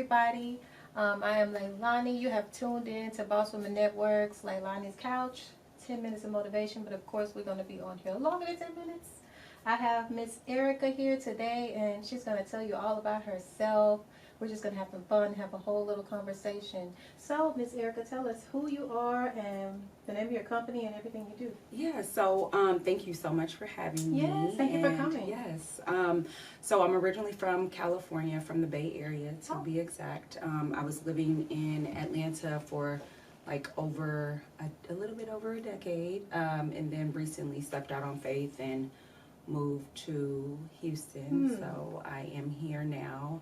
everybody. I am Leilani. You have tuned in to Boss Women Network's Leilani's Couch. 10 minutes of motivation, but of course we're going to be on here longer than 10 minutes. I have Miss Erica here today, and she's going to tell you all about herself. We're just going to have some fun, have a whole little conversation. So, Miss Erica, tell us who you are and the name of your company and everything you do. Yeah, so thank you so much for having me. Yes, thank you for coming. Yes, so I'm originally from California, from the Bay Area to be exact. I was living in Atlanta for like over a little bit over a decade, and then recently stepped out on faith and moved to Houston. So I am here now.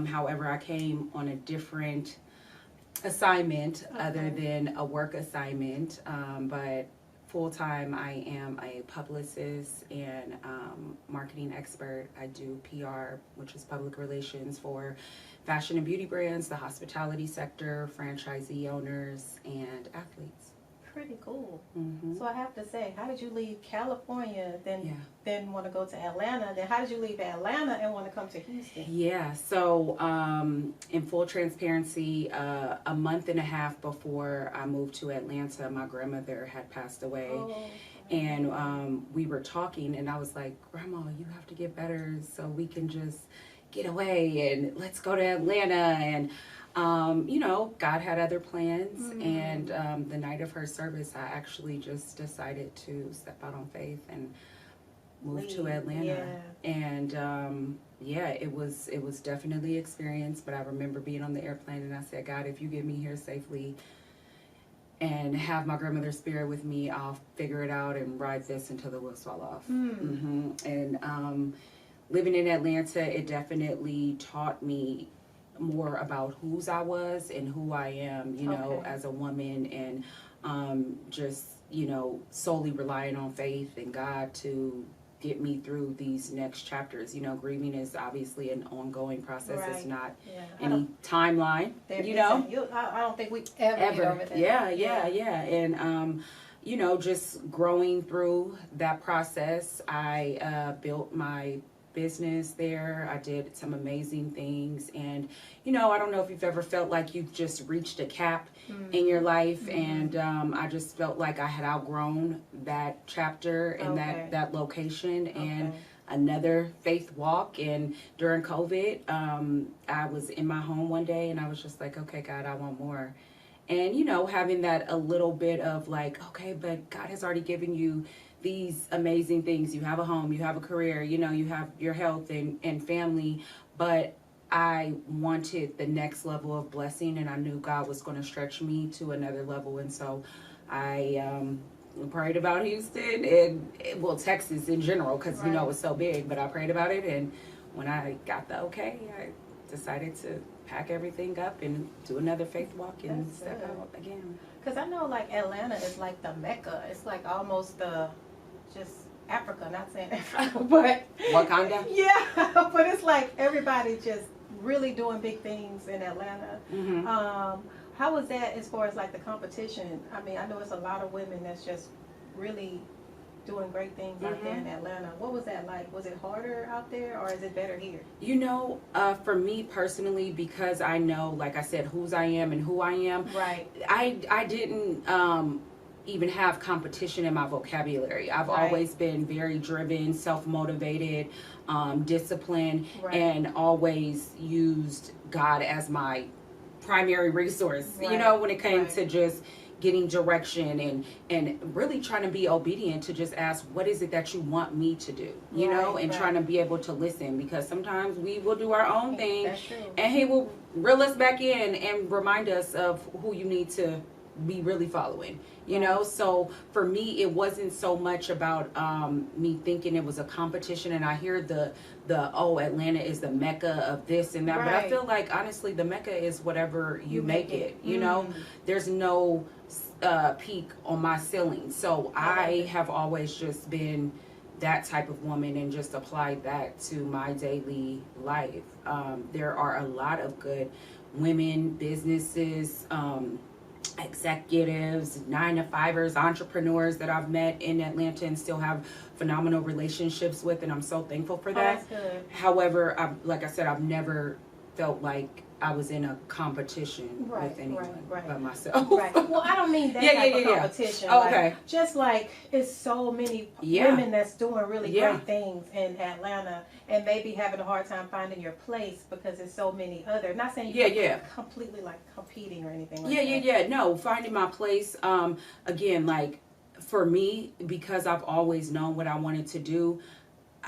However, I came on a different assignment other than a work assignment, but full-time I am a publicist and marketing expert. I do PR, which is public relations for fashion and beauty brands, the hospitality sector, franchisee owners, and athletes. Pretty cool. So I have to say, how did you leave California, then want to go to Atlanta? Then how did you leave Atlanta and want to come to Houston? Yeah, so in full transparency, a month and a half before I moved to Atlanta, my grandmother had passed away. And we were talking, and I was like, Grandma, you have to get better so we can just get away and let's go to Atlanta. And you know, God had other plans, and the night of her service, I actually just decided to step out on faith and move to Atlanta. And yeah, it was definitely experience, but I remember being on the airplane and I said, God, if you get me here safely and have my grandmother's spirit with me, I'll figure it out and ride this until the wheels fall off. And living in Atlanta, it definitely taught me more about whose I was and who I am, you know, as a woman, and just, you know, solely relying on faith and God to get me through these next chapters. You know, grieving is obviously an ongoing process. It's not any timeline, you know. I don't think we ever get over that. Yeah. And, you know, just growing through that process, I built my business there. I did some amazing things, and you know, I don't know if you've ever felt like you've just reached a cap in your life, and I just felt like I had outgrown that chapter and that location, and another faith walk. And during COVID, I was in my home one day and I was just like, okay, God, I want more. And you know, having that a little bit of like, okay, but God has already given you these amazing things. You have a home, you have a career, you know, you have your health and family, but I wanted the next level of blessing, and I knew God was going to stretch me to another level. And so I prayed about Houston and, well, Texas in general, because you know it's so big, but I prayed about it, and when I got the okay, I decided to pack everything up and do another faith walk and step out again. Because I know like Atlanta is like the Mecca. It's like almost just Africa, not saying Africa, but Wakanda? Yeah, but it's like everybody just really doing big things in Atlanta. How was that as far as like the competition? I mean, I know it's a lot of women that's just really doing great things out there in Atlanta. What was that like? Was it harder out there, or is it better here? You know, for me personally, because I know, like I said, whose I am and who I am. Right. I didn't even have competition in my vocabulary. I've always been very driven, self-motivated, disciplined, and always used God as my primary resource. You know, when it came to just getting direction and really trying to be obedient, to just ask, what is it that you want me to do, you know, and trying to be able to listen, because sometimes we will do our own thing and he will reel us back in and remind us of who you need to be really following, you know. So for me, it wasn't so much about me thinking it was a competition, and I hear the Atlanta is the Mecca of this and that, but I feel like honestly the Mecca is whatever you make it, you know. There's no peak on my ceiling. So I have always just been that type of woman and just applied that to my daily life. There are a lot of good women, businesses, executives, 9-to-5ers, entrepreneurs that I've met in Atlanta and still have phenomenal relationships with, and I'm so thankful for that. That's good. However, like I said, I've never felt like I was in a competition with anyone but myself. Right. Well, I don't mean that type of competition. Oh, okay. Like, just like it's so many women that's doing really great things in Atlanta and maybe having a hard time finding your place because there's so many other. Not saying you're completely like competing or anything like that. No, finding my place. Again, like for me, because I've always known what I wanted to do,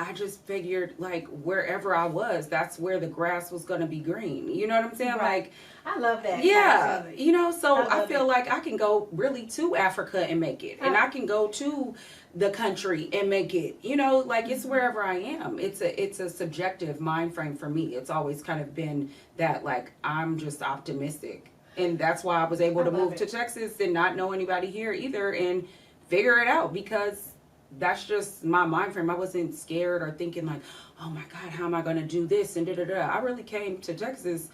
I just figured like wherever I was, that's where the grass was going to be green. You know what I'm saying? Right. Like, I love that. Yeah. You know, so I feel like I can go really to Africa and make it. And I can go to the country and make it. You know, like it's wherever I am. It's a subjective mind frame for me. It's always kind of been that like I'm just optimistic. And that's why I was able to move to Texas and not know anybody here either and figure it out because that's just my mind frame. I wasn't scared or thinking like, oh my God, how am I going to do this? And I really came to Texas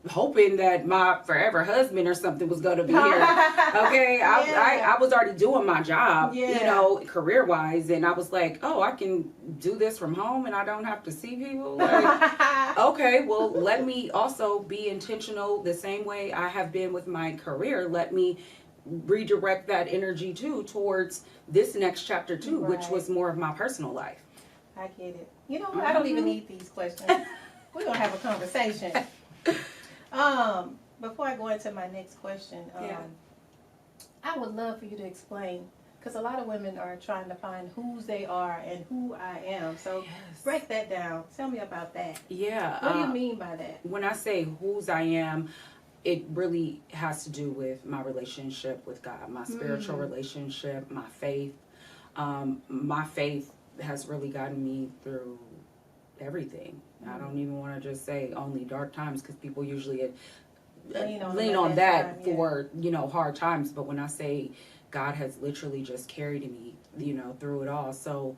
hoping that my forever husband or something was going to be here. Okay. I was already doing my job, you know, career wise. And I was like, oh, I can do this from home and I don't have to see people. Like, okay, well, let me also be intentional the same way I have been with my career. Let me redirect that energy too towards this next chapter too, which was more of my personal life. I get it. You know what? I don't even need these questions. We're gonna have a conversation. Before I go into my next question, I would love for you to explain, because a lot of women are trying to find whose they are and who I am. So break that down. Tell me about that. Yeah. What do you mean by that? When I say whose I am, it really has to do with my relationship with God, my spiritual relationship, my faith. My faith has really gotten me through everything. I don't even want to just say only dark times because people usually lean on that for, you know, hard times. But when I say God has literally just carried me, you know, through it all. So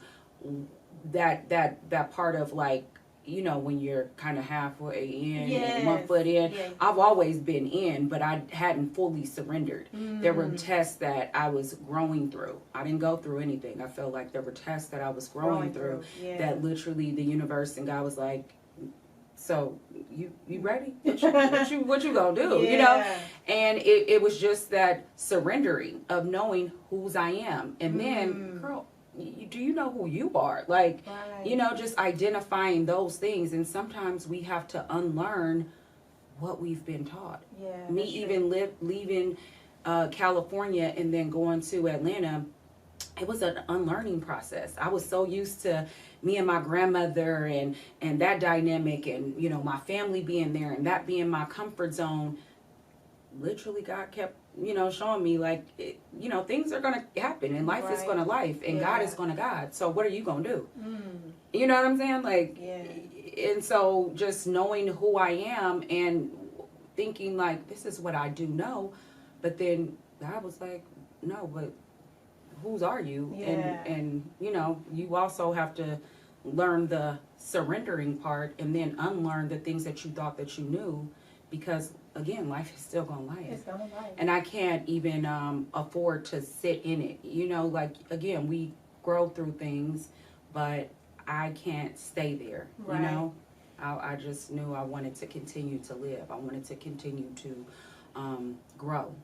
that part of like, you know, when you're kind of halfway in and 1 foot in, I've always been in, but I hadn't fully surrendered. There were tests that I was growing through. I didn't go through anything. I felt like there were tests that I was growing through that literally the universe and God was like, so you ready? What you gonna do? You know? And it was just that surrendering of knowing whose I am. And then, girl, do you know who you are? Like, you know, just identifying those things. And sometimes we have to unlearn what we've been taught. Me even leaving California and then going to Atlanta, it was an unlearning process. I was so used to me and my grandmother and that dynamic and, you know, my family being there and that being my comfort zone. Literally, God kept, you know, showing me like, you know, things are going to happen and life is going to life and God is going to God. So what are you going to do? You know what I'm saying? Like, and so just knowing who I am and thinking like, this is what I do know. But then God was like, no, but whose are you? And, you know, you also have to learn the surrendering part and then unlearn the things that you thought that you knew because again, life is still gonna life. It's gonna life. And I can't even afford to sit in it. You know, like, again, we grow through things, but I can't stay there, you know? I just knew I wanted to continue to live. I wanted to continue to grow.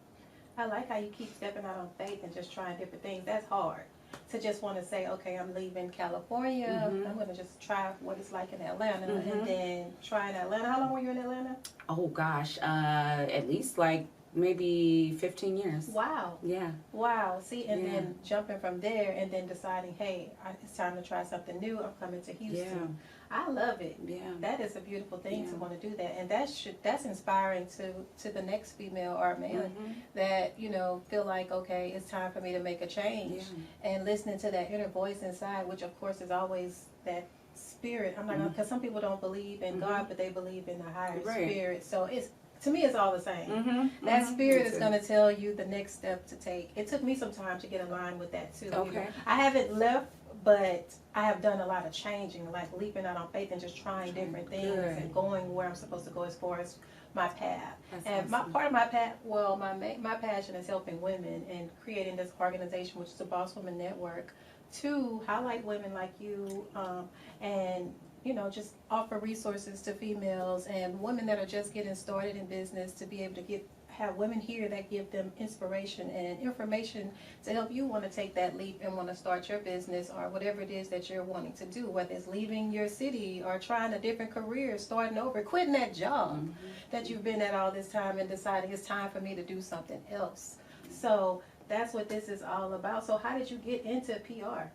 I like how you keep stepping out on faith and just trying different things. That's hard. To just want to say, okay, I'm leaving California. I'm going to just try what it's like in Atlanta and then try in Atlanta. How long were you in Atlanta? Oh, gosh. At least like maybe 15 years. Wow. Yeah. Wow. See, and then jumping from there and then deciding, hey, it's time to try something new. I'm coming to Houston. Yeah. I love it. Yeah. That is a beautiful thing to want to do that. And that's inspiring to the next female or man that, you know, feel like, okay, it's time for me to make a change. And listening to that inner voice inside, which of course is always that spirit. I'm not gonna, because some people don't believe in God, but they believe in the higher spirit. So to me, it's all the same. That spirit is going to tell you the next step to take. It took me some time to get in line with that too. Okay. You know? I haven't left, but I have done a lot of changing, like leaping out on faith and just trying different things and going where I'm supposed to go as far as my path. That's awesome. Part of my path, well, my passion is helping women and creating this organization, which is the Boss Woman Network, to highlight women like you and just offer resources to females and women that are just getting started in business, to be able to have women here that give them inspiration and information to help you want to take that leap and want to start your business or whatever it is that you're wanting to do, whether it's leaving your city or trying a different career, starting over, quitting that job that you've been at all this time and deciding it's time for me to do something else. So that's what this is all about. So how did you get into PR?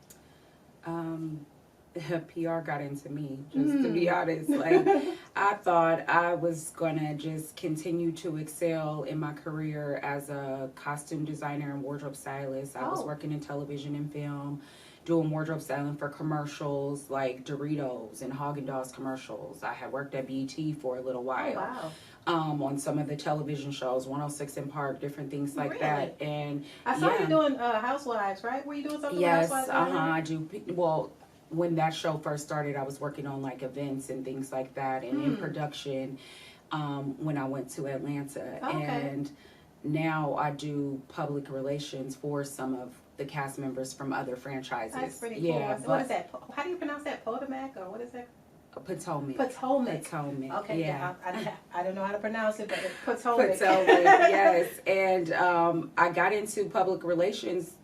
PR got into me, just to be honest. Like, I thought I was gonna just continue to excel in my career as a costume designer and wardrobe stylist. I was working in television and film, doing wardrobe styling for commercials like Doritos and Haagen-Dazs commercials. I had worked at BET for a little while. On some of the television shows, 106 in Park, different things like that. And I saw you doing Housewives, right? Were you doing something with Housewives? I do. Well, when that show first started, I was working on like events and things like that, and in production when I went to Atlanta. And now I do public relations for some of the cast members from other franchises. That's pretty cool. What is that? How do you pronounce that? Potomac, or what is that? Potomac. Okay, yeah. I don't know how to pronounce it, but Potomac. Yes. And I got into public relations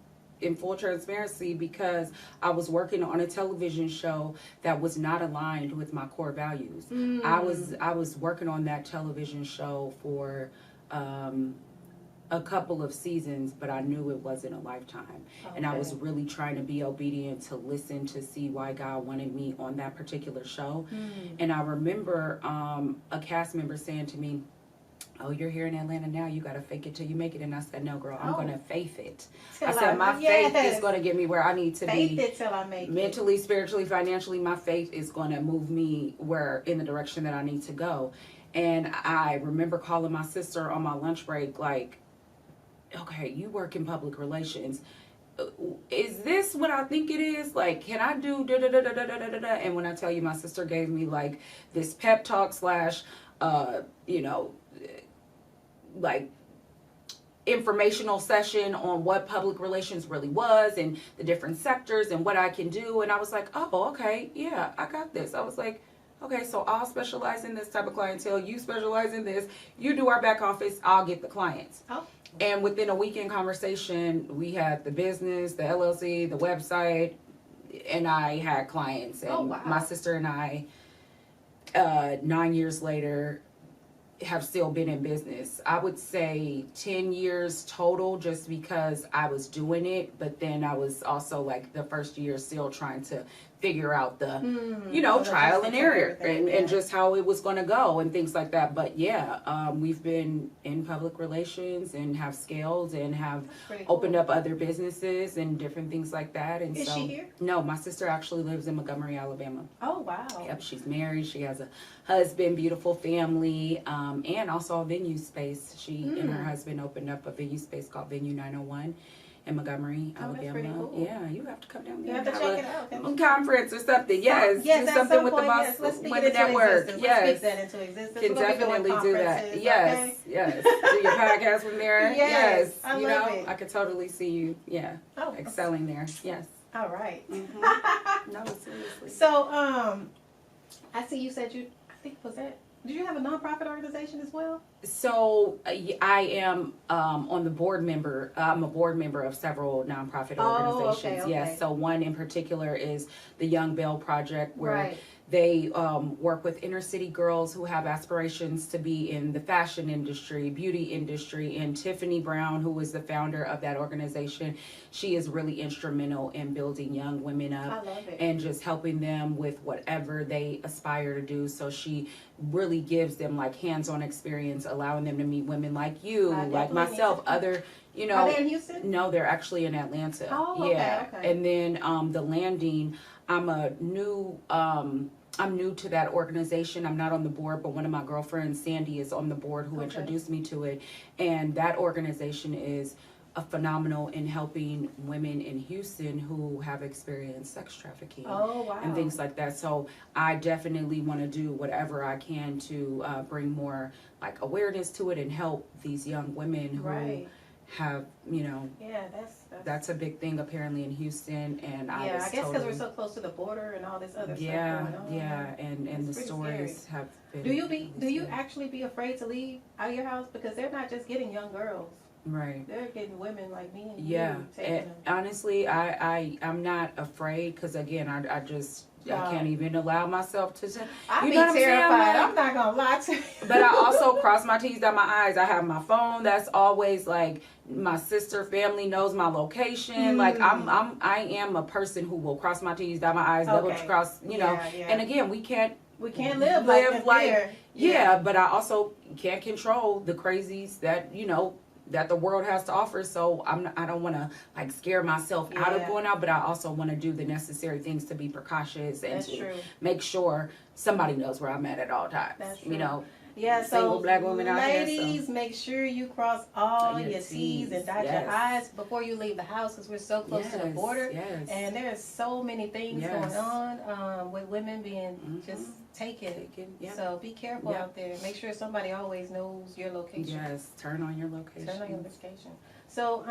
in full transparency because I was working on a television show that was not aligned with my core values. I was working on that television show for a couple of seasons, but I knew it wasn't a lifetime. And I was really trying to be obedient to listen to see why God wanted me on that particular show. And I remember a cast member saying to me, "Oh, you're here in Atlanta now, you got to fake it till you make it." And I said, "No, girl, I'm going to faith it." I said, my faith is going to get me where I need to be. Faith it till I make it. Mentally, spiritually, financially, my faith is going to move me in the direction that I need to go. And I remember calling my sister on my lunch break, like, "Okay, you work in public relations. Is this what I think it is? Like, can I do da da da da da da da da?" And when I tell you, my sister gave me like this pep talk / like informational session on what public relations really was and the different sectors and what I can do. And I was like, "Oh, okay, yeah, I got this." I was like, "Okay, so I'll specialize in this type of clientele. You specialize in this. You do our back office. I'll get the clients." And within a weekend conversation, we had the business, the LLC, the website, and I had clients. And my sister and I, 9 years later, have still been in business. I would say 10 years total, just because I was doing it, but then I was also like the first year still trying to figure out the trial and error and just how it was going to go and things like that. But we've been in public relations and have scaled and have opened up other businesses and different things like that. And is she here? No, my sister actually lives in Montgomery, Alabama. Oh, wow. Yep, she's married. She has a husband, beautiful family, and also a venue space. She and her husband opened up a venue space called Venue 901 in Montgomery, Alabama. Cool. Yeah, you have to come down there. You have to check it out. A conference or something. Yes, do something with the boss women network. Yes, let's speak that into existence. Can definitely do that. Yes, yes. Do your podcast from there. Yes, I love it. I could totally see you. Yeah, excelling there. Yes. All right. No, seriously. So, I see you said did you have a nonprofit organization as well? So I am on the board member. I'm a board member of several nonprofit organizations. Okay. Yes. So one in particular is the Young Belle Project, where they work with inner city girls who have aspirations to be in the fashion industry, beauty industry. And Tiffany Brown, who is the founder of that organization, she is really instrumental in building young women up and just helping them with whatever they aspire to do. So she really gives them like hands-on experience, allowing them to meet women like you, like myself, other, Are they in Houston? No, they're actually in Atlanta. Oh, okay. And then the Landing, I'm new to that organization. I'm not on the board, but one of my girlfriends, Sandy, is on the board, who introduced me to it. And that organization is phenomenal in helping women in Houston who have experienced sex trafficking and things like that. So I definitely want to do whatever I can to bring more like awareness to it and help these young women who have, Yeah, that's a big thing apparently in Houston, and yeah, I guess because we're so close to the border and all this other stuff going on. Yeah, and the stories scary. have been. Do you actually be afraid to leave out of your house, because they're not just getting young girls, right? They're getting women like me and Yeah, you taking them. honestly, I'm not afraid, because again, I can't even allow myself to. I'd You be know what I'm saying? terrified. I'm not gonna lie to you. But I also cross my T's, dot my I's. I have my phone. That's always like my sister family knows my location. Like I am a person who will cross my T's, dot my I's, double cross. Yeah. And again, we can't live like yeah. But I also can't control the crazies that that the world has to offer. So I don't want to like scare myself out of going out, but I also want to do the necessary things to be precautious and make sure somebody knows where I'm at all times. That's true. Yeah, so black women out here, ladies, make sure you cross all your T's and dot your I's before you leave the house, because we're so close to the border. Yes. And there's so many things going on with women being just taken. Yep. So be careful out there. Make sure somebody always knows your location. Yes, turn on your location. Turn on your location. So,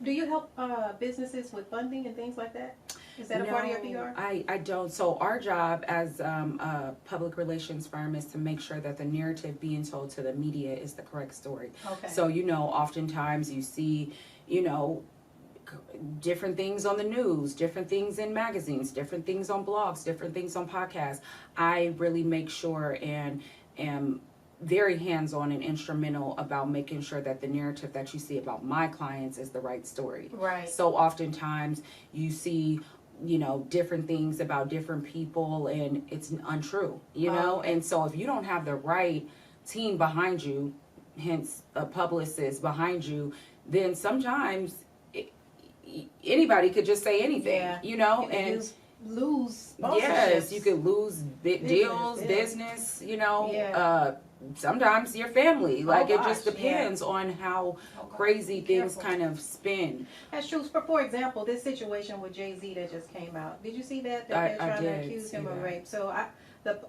do you help businesses with funding and things like that? Is that a part of your PR? I don't. So our job as a public relations firm is to make sure that the narrative being told to the media is the correct story. Okay. So, oftentimes you see, different things on the news, different things in magazines, different things on blogs, different things on podcasts. I really make sure and am very hands-on and instrumental about making sure that the narrative that you see about my clients is the right story. Right. So oftentimes you see different things about different people and it's untrue, and so if you don't have the right team behind you, hence a publicist behind you, then sometimes anybody could just say anything, and lose yes, you could lose deals, business, sometimes your family. It just depends on how crazy things kind of spin. That's true. For example, this situation with Jay-Z that just came out. Did you see that? They're trying to accuse him of rape. So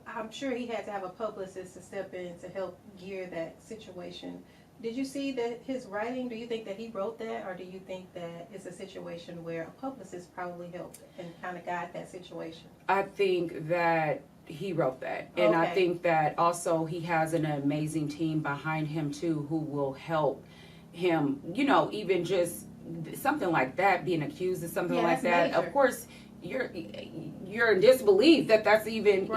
I'm sure he had to have a publicist to step in to help gear that situation. Did you see that his writing? Do you think that he wrote that, or do you think that it's a situation where a publicist probably helped and kind of guide that situation? I think that he wrote that, and I think that also he has an amazing team behind him too, who will help him. Even just something like that, being accused of something like that. Major. Of course, you're in disbelief that that's even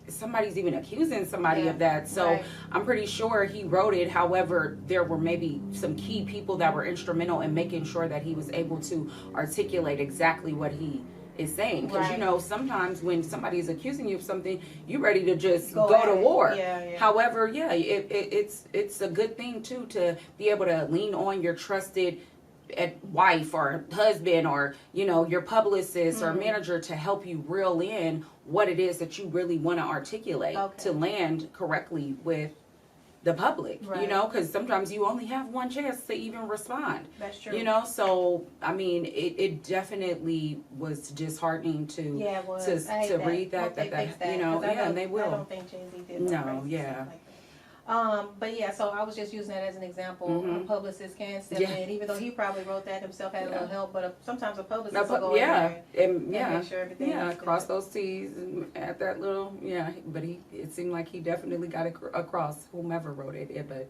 somebody's even accusing somebody of that. So I'm pretty sure he wrote it. However, there were maybe some key people that were instrumental in making sure that he was able to articulate exactly what he is saying. Because sometimes when somebody is accusing you of something, you're ready to just go to war. However, it's a good thing too to be able to lean on your trusted wife or husband or your publicist or manager to help you reel in what it is that you really want to articulate to land correctly with the public, because sometimes you only have one chance to even respond. That's true. So I mean, it definitely was disheartening to read that and they will. I don't think Jay-Z did but so I was just using that as an example. A publicist can step in, even though he probably wrote that himself, had a little help, but sometimes a publicist will go in there and make sure everything is cross those T's and add that little, but it seemed like he definitely got it across, whomever wrote it, but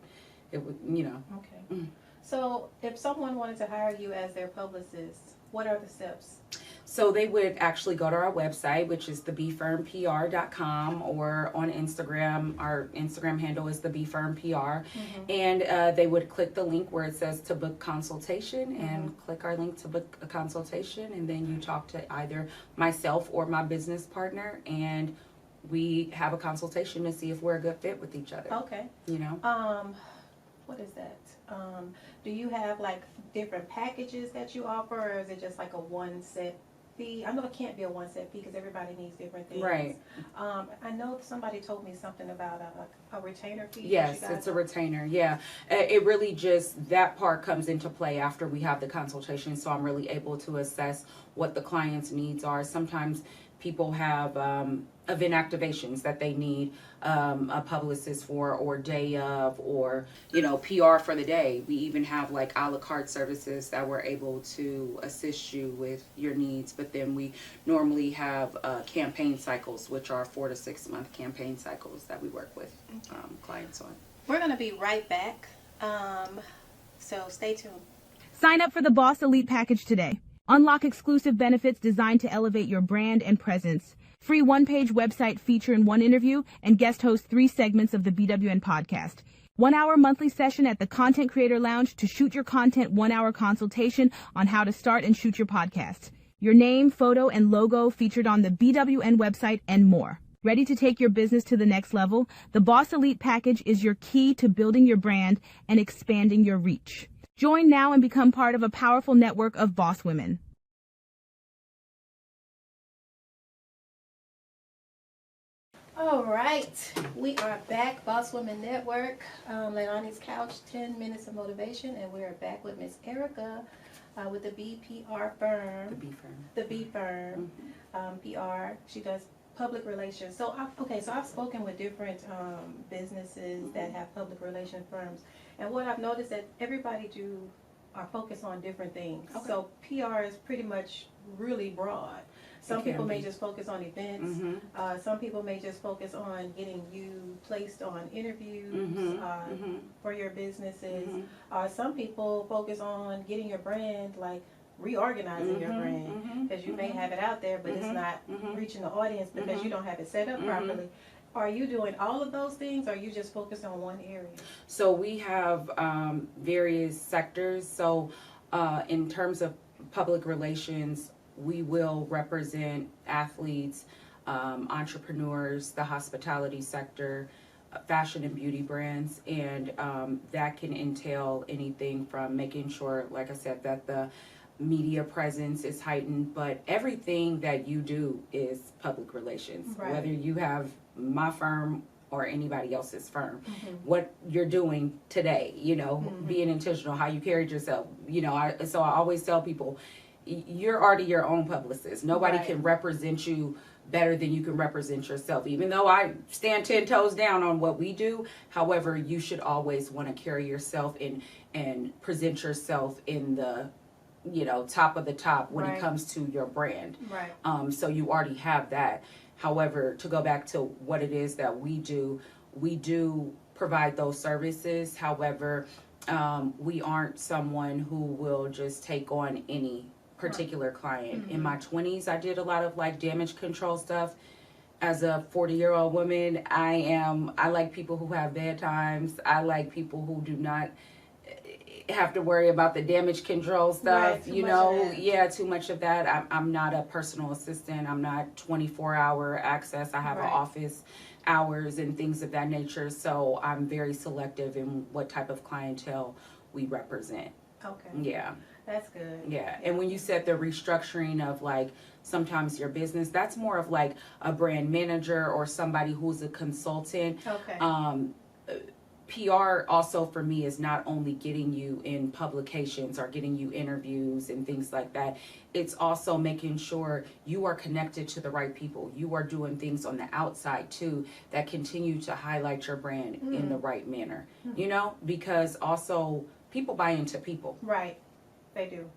it would, Okay. So if someone wanted to hire you as their publicist, what are the steps? So they would actually go to our website, which is thebefirmpr.com, or on Instagram. Our Instagram handle is thebefirmpr. And they would click the link where it says to book consultation and click our link to book a consultation. And then you talk to either myself or my business partner, and we have a consultation to see if we're a good fit with each other. Okay. What is that? Do you have different packages that you offer, or is it just a one set fee? I know it can't be a one set fee because everybody needs different things. Right. I know somebody told me something about a retainer fee. Yes, it's a retainer. Yeah. It really just, that part comes into play after we have the consultation. So I'm really able to assess what the client's needs are. Sometimes people have event activations that they need a publicist for, or day of, or PR for the day. We even have like a la carte services that we're able to assist you with your needs. But then we normally have campaign cycles, which are 4 to 6 month campaign cycles that we work with clients on. We're going to be right back, so stay tuned. Sign up for the Boss Elite package today. Unlock exclusive benefits designed to elevate your brand and presence. Free one-page website feature in one interview, and guest host 3 segments of the BWN podcast. 1-hour monthly session at the Content Creator Lounge to shoot your content, 1-hour consultation on how to start and shoot your podcast. Your name, photo, and logo featured on the BWN website, and more. Ready to take your business to the next level? The Boss Elite package is your key to building your brand and expanding your reach. Join now and become part of a powerful network of boss women. All right, we are back, Boss Women Network, Leilani's Couch, 10 Minutes of Motivation, and we are back with Miss Erica with the BPR firm. The B firm. PR. She does public relations. So I've spoken with different businesses that have public relation firms, and what I've noticed that everybody are focused on different things. Okay. So PR is pretty much really broad. Some people may just focus on events. Some people may just focus on getting you placed on interviews for your businesses. Some people focus on getting your brand, like reorganizing your brand, because you may have it out there, but it's not reaching the audience because you don't have it set up properly. Are you doing all of those things, or are you just focused on one area? So we have various sectors. So in terms of public relations, we will represent athletes, entrepreneurs, the hospitality sector, fashion and beauty brands, and that can entail anything from making sure, like I said, that the media presence is heightened, but everything that you do is public relations, whether you have my firm or anybody else's firm. What you're doing today, being intentional, how you carried yourself, so I always tell people, you're already your own publicist. Nobody can represent you better than you can represent yourself, even though I stand 10 toes down on what we do. However, you should always want to carry yourself and present yourself in the top of the top when it comes to your brand. So you already have that. However, to go back to what it is that we do provide those services. However, we aren't someone who will just take on any particular client. In my 20s, I did a lot of like damage control stuff. As a 40-year-old woman, I like people who have bad times. I like people who do not have to worry about the damage control stuff, too much of that. I'm not a personal assistant. I'm not 24-hour access. I have an office hours and things of that nature. So I'm very selective in what type of clientele we represent. Okay. Yeah. That's good. Yeah. And when you said the restructuring of like sometimes your business, that's more of like a brand manager or somebody who's a consultant. Okay. PR also for me is not only getting you in publications or getting you interviews and things like that. It's also making sure you are connected to the right people. You are doing things on the outside too that continue to highlight your brand in the right manner, because also people buy into people. Right. They do.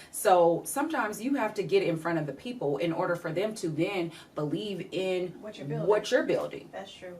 So sometimes you have to get in front of the people in order for them to then believe in what you're building. That's true.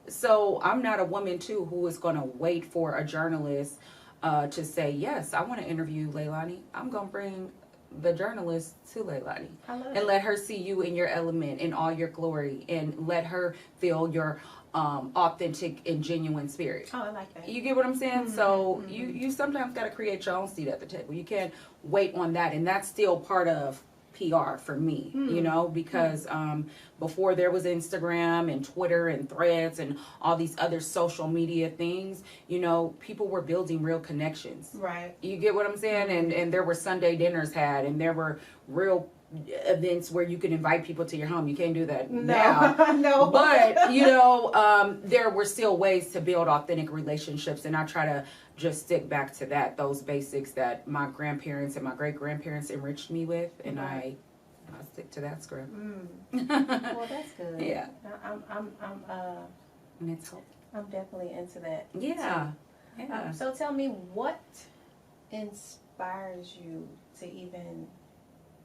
So I'm not a woman too who is going to wait for a journalist to say, yes, I want to interview Leilani. I'm going to bring the journalist to Leilani and let her see you in your element, in all your glory, and let her feel your authentic and genuine spirit. Oh, I like that. You get what I'm saying? So you sometimes got to create your own seat at the table. You can't wait on that, and that's still part of PR for me, because before there was Instagram and Twitter and Threads and all these other social media things, people were building real connections. Right. You get what I'm saying? And there were Sunday dinners had, and there were real events where you can invite people to your home. You can't do that now. No. But, there were still ways to build authentic relationships, and I try to just stick back to those basics that my grandparents and my great-grandparents enriched me with, and I I'll stick to that script. Well, that's good. Yeah. I'm And it's definitely into that. yeah. Yeah. So tell me, what inspires you to even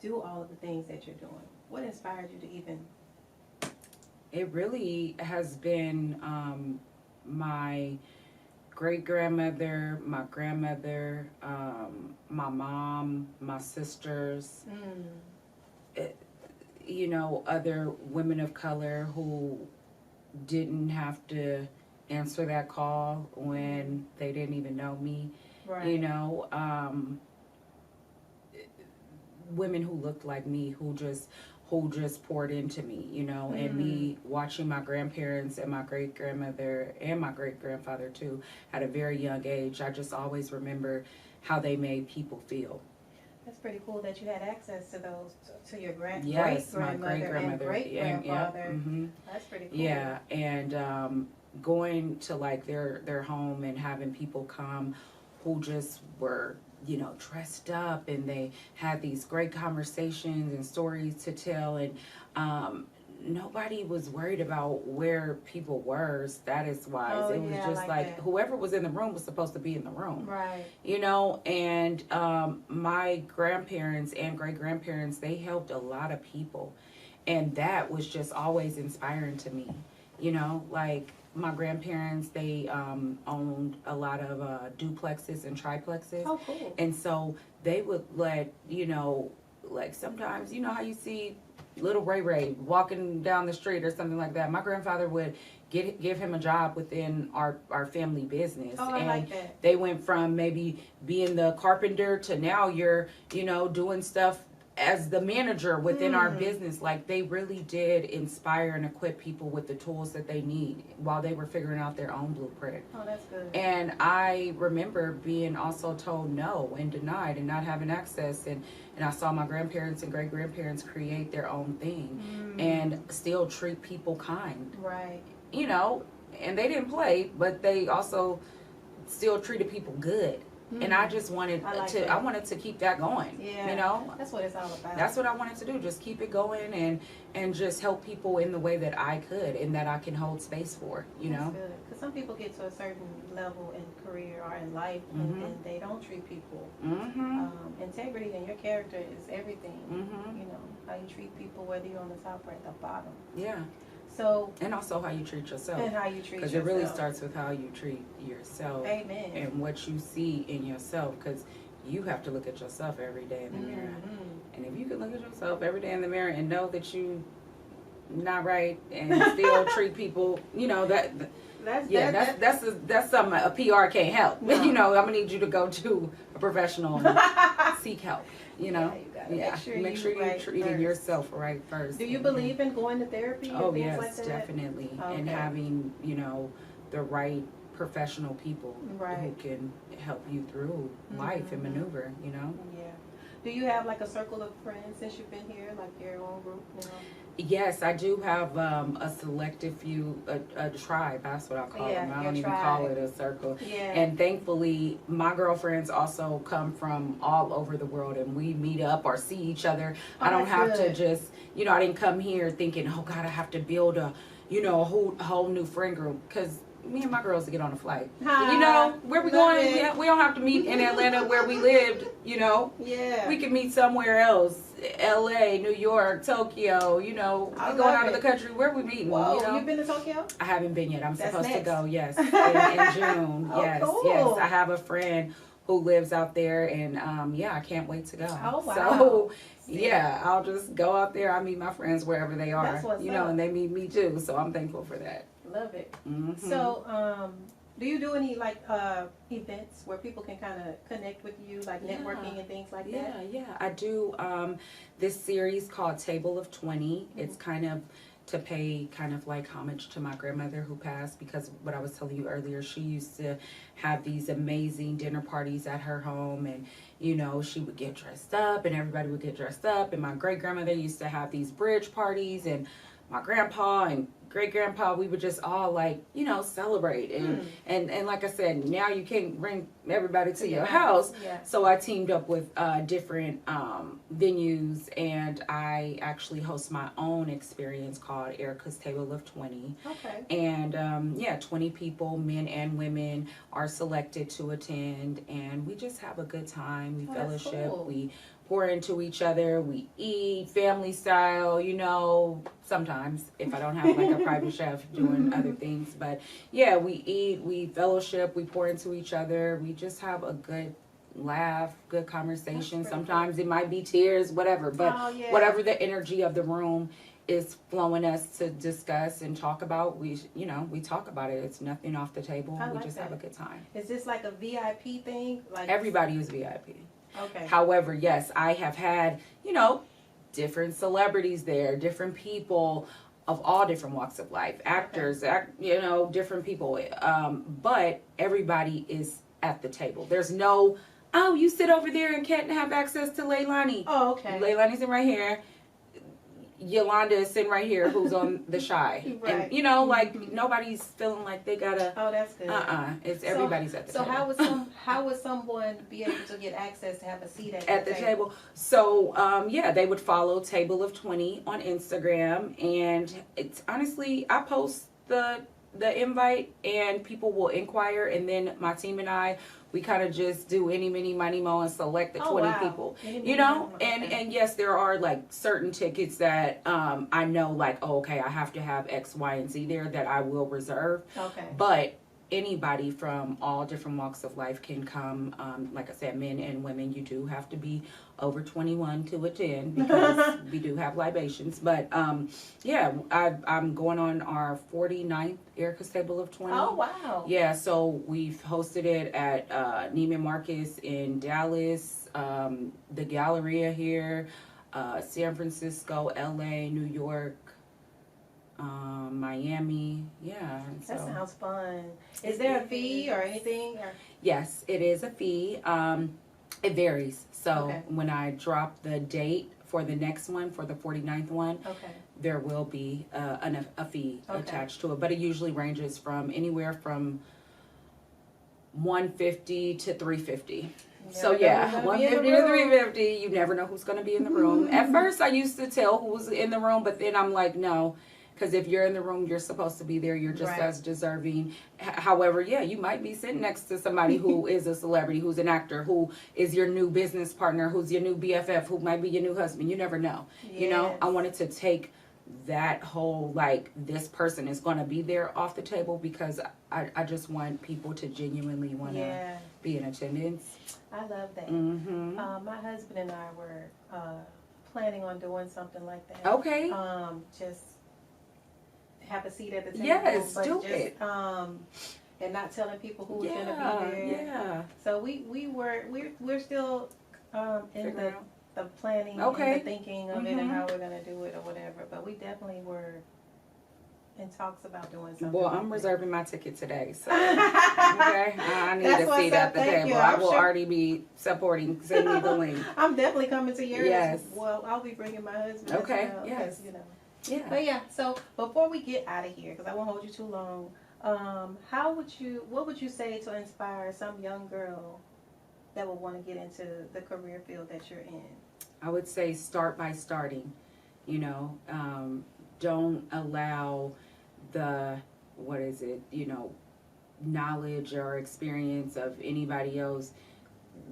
do all of the things that you're doing? What inspires you to even? It really has been my great-grandmother, my grandmother, my mom, my sisters, other women of color who didn't have to answer that call when they didn't even know me. Right. Women who looked like me, who just poured into me, and me watching my grandparents and my great-grandmother and my great-grandfather too at a very young age. I just always remember how they made people feel. That's pretty cool that you had access to those, to your Yes, great-grandmother my great-grandmother and great-grandfather. Mm-hmm. That's pretty cool. Yeah, and going to like their home and having people come who just were, dressed up, and they had these great conversations and stories to tell, and nobody was worried about where people were status-wise. Oh, it was yeah, just like that. whoever was in the room was supposed to be in the room. Right. And my grandparents and great-grandparents, they helped a lot of people, and that was just always inspiring to me. Like my grandparents, they owned a lot of duplexes and triplexes. Oh, cool. And so they would let, like sometimes, how you see little Ray walking down the street or something like that. My grandfather would give him a job within our family business. Oh, I like that. They went from maybe being the carpenter to now you're, doing stuff as the manager within our business. Like, they really did inspire and equip people with the tools that they need while they were figuring out their own blueprint. Oh, that's good. And I remember being also told no and denied and not having access, and I saw my grandparents and great-grandparents create their own thing and still treat people kind. Right. And they didn't play, but they also still treated people good. And I just wanted I wanted to keep that going. Yeah. That's what it's all about. That's what I wanted to do. Just keep it going and just help people in the way that I could and that I can hold space for, That's good. Because some people get to a certain level in career or in life and they don't treat people. Integrity in your character is everything. How you treat people, whether you're on the top or at the bottom. Yeah. So, and also how you treat yourself. And how you treat yourself. Because it really starts with how you treat yourself. Amen. And what you see in yourself. Because you have to look at yourself every day in the mirror. And if you can look at yourself every day in the mirror and know that you not right and still treat people, that's something a PR can't help. No. I'm gonna need you to go to a professional and seek help. Yeah, you gotta make sure you're treating yourself right first. Do you believe in going to therapy? Oh, and things yes, like that? definitely. Okay. And having the right professional people who can help you through life and maneuver. Yeah. Do you have like a circle of friends since you've been here, like your own group? Yes, I do have a selective few, a tribe, that's what I call them. I don't even call it a circle. Yeah. And thankfully, my girlfriends also come from all over the world, and we meet up or see each other. I don't have to just, I didn't come here thinking, oh God, I have to build a whole new friend group, because me and my girls to get on a flight. Where we going? We don't have to meet in Atlanta where we lived, Yeah. We can meet somewhere else. LA, New York, Tokyo, we going out of the country. Where we meeting? Whoa, you been to Tokyo? I haven't been yet. I'm supposed to go, yes. In June. Oh, yes, cool. yes. I have a friend who lives out there, and I can't wait to go. Oh, wow. So I'll just go out there. I meet my friends wherever they are. That's what's up. And they meet me too. So I'm thankful for that. Love it. So, do you do any like events where people can kind of connect with you, like networking and things like that? Yeah, I do this series called Table of 20. It's kind of to pay kind of like homage to my grandmother who passed, because what I was telling you earlier, she used to have these amazing dinner parties at her home, and she would get dressed up and everybody would get dressed up, and my great grandmother used to have these bridge parties, and my grandpa and great grandpa, we would just all like, you know, celebrate. And like I said, now you can't bring everybody to your house. Yeah. So I teamed up with different venues, and I actually host my own experience called Erica's Table of 20. Okay. And 20 people, men and women, are selected to attend, and we just have a good time. We fellowship, cool. we pour into each other, we eat family style, you know, sometimes if I don't have like a private chef doing other things. But yeah, we eat, we fellowship, we pour into each other, we just have a good laugh, good conversation. Sometimes it might be tears, whatever, but whatever the energy of the room is flowing us to discuss and talk about, we talk about it. It's nothing off the table. We just have a good time. Is this like a VIP thing? Like everybody is VIP. Okay. However, yes, I have had, you know, different celebrities there, different people of all different walks of life, actors, you know, different people. But everybody is at the table. There's no, oh, you sit over there and can't have access to Leilani. Oh, okay. Leilani's in right here. Yolanda is sitting right here, who's on the shy. Right. And, you know, like, nobody's feeling like they gotta. Oh, that's good. It's everybody's at the table. So how would someone be able to get access to have a seat at the table? So, they would follow Table of 20 on Instagram, and it's honestly, I post the invite, and people will inquire, and then my team and I, we kind of just do any, mini, money, mo, and select the 20 people, you know? And yes, there are like certain tickets that I know, like, oh, okay, I have to have X, Y, and Z there that I will reserve. Okay. But anybody from all different walks of life can come. Like I said, men and women, you do have to be over 21 to attend, because we do have libations. But I'm going on our 49th Erica's Table of 20. Oh, wow. Yeah, so we've hosted it at Neiman Marcus in Dallas, the Galleria here, San Francisco, LA, New York, Miami. Yeah. That sounds fun. Is there a fee or anything? Yes, it is a fee. It varies. So when I drop the date for the next one, for the 49th one, there will be a fee attached to it. But it usually ranges from anywhere from $150 to $350. So yeah, $150 to $350. You never know who's going to be in the room. At first, I used to tell who was in the room, but then I'm like, no. Because if you're in the room, you're supposed to be there. You're just as deserving. However, yeah, you might be sitting next to somebody who is a celebrity, who's an actor, who is your new business partner, who's your new BFF, who might be your new husband. You never know. Yes. You know, I wanted to take that whole, like, this person is going to be there off the table, because I just want people to genuinely want to be in attendance. I love that. Mm-hmm. My husband and I were planning on doing something like that. Okay. Just have a seat at the table. Yes, but do just, it. And not telling people who's going to be there. Yeah. So we're still in the planning and the thinking of it and how we're going to do it or whatever. But we definitely were in talks about doing something. Well, I'm reserving my ticket today, so I need a seat at the table. I will already be supporting. Send me the link. I'm definitely coming to yours. Yes. Well, I'll be bringing my husband. Okay. As well, Yes. You know. Yeah. But yeah, so before we get out of here, because I won't hold you too long, what would you say to inspire some young girl that would want to get into the career field that you're in? I would say start by starting. You know, don't allow the knowledge or experience of anybody else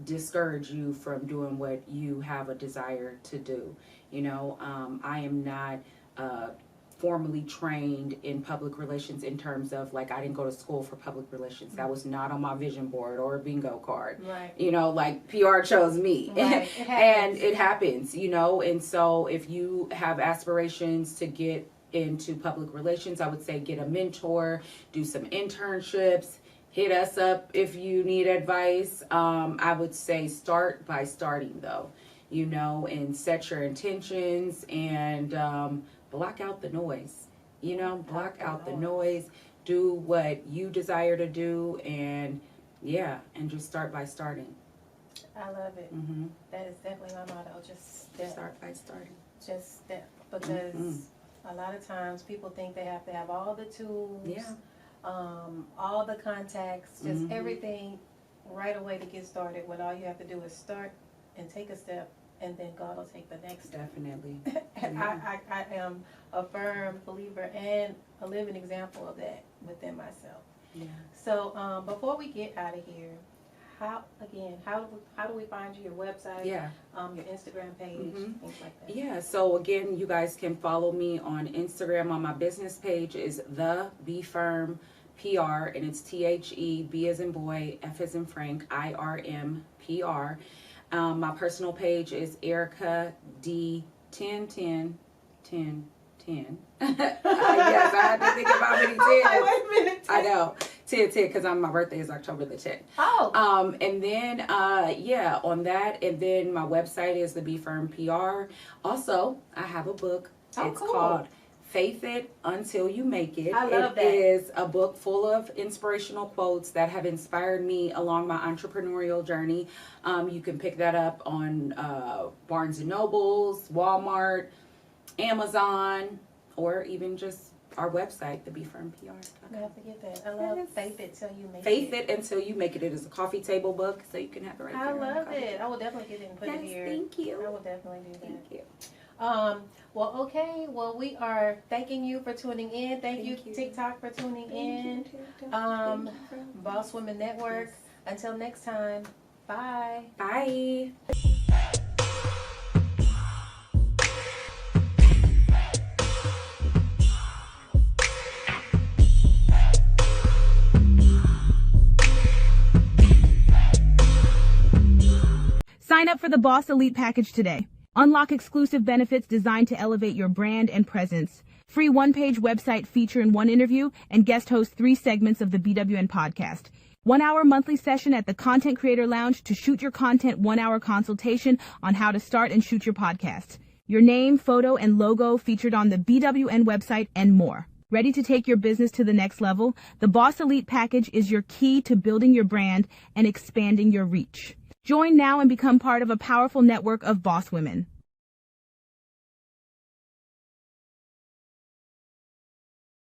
discourage you from doing what you have a desire to do. You know, I am not formally trained in public relations in terms of, like, I didn't go to school for public relations. That was not on my vision board or a bingo card. Right. You know, like, PR chose me. Right. And it happens, you know. And so if you have aspirations to get into public relations, I would say get a mentor, do some internships, hit us up if you need advice. I would say start by starting, though, you know, and set your intentions and block out the noise, you know, block out the noise, do what you desire to do, and just start by starting. I love it. Mm-hmm. That is definitely my motto. Just step. Start by starting. Just step. Because A lot of times people think they have to have all the tools, Yeah. all the contacts, just Mhm. everything right away to get started, when all you have to do is start and take a step, and then God will take the next step. Definitely. And Yeah. I am a firm believer and a living example of that within myself. Yeah. So before we get out of here, how do we find you? Your website, Yeah. your Instagram page, Mhm. things like that. Yeah, so again, you guys can follow me on Instagram. On my business page is the Be Firm PR, and it's THE, B as in boy, F as in Frank, IRM PR. My personal page is Erica D 1010 10 10. Yes, I had to think about many 10. Oh, wait a minute. I know, 10 because my birthday is October the 10th. Oh. And then, yeah, on that, and then my website is the Be Firm PR. Also, I have a book. Oh, It's cool. called Faith It Until You Make It. I love that. It is a book full of inspirational quotes that have inspired me along my entrepreneurial journey. You can pick that up on Barnes & Nobles, Walmart, Amazon, or even just our website, the BeFirmPR. Never forget that. I love Faith It Till You Make Faith It. It Until You Make It. It is a coffee table book, so you can have it right I there. on the love coffee it. table. I will definitely get it and put Yes, it here. thank you. I will definitely do that. Thank you. Well, okay. Well, we are thanking you for tuning in. Thank you, Thank you. TikTok, for tuning in. Thank you. Boss Women Network. Until next time, bye. Bye. Sign up for the Boss Elite package today. Unlock exclusive benefits designed to elevate your brand and presence. Free one-page website feature in one interview and guest host 3 segments of the BWN podcast. 1-hour monthly session at the Content Creator Lounge to shoot your content, 1-hour consultation on how to start and shoot your podcast. Your name, photo, and logo featured on the BWN website and more. Ready to take your business to the next level? The Boss Elite package is your key to building your brand and expanding your reach. Join now and become part of a powerful network of boss women.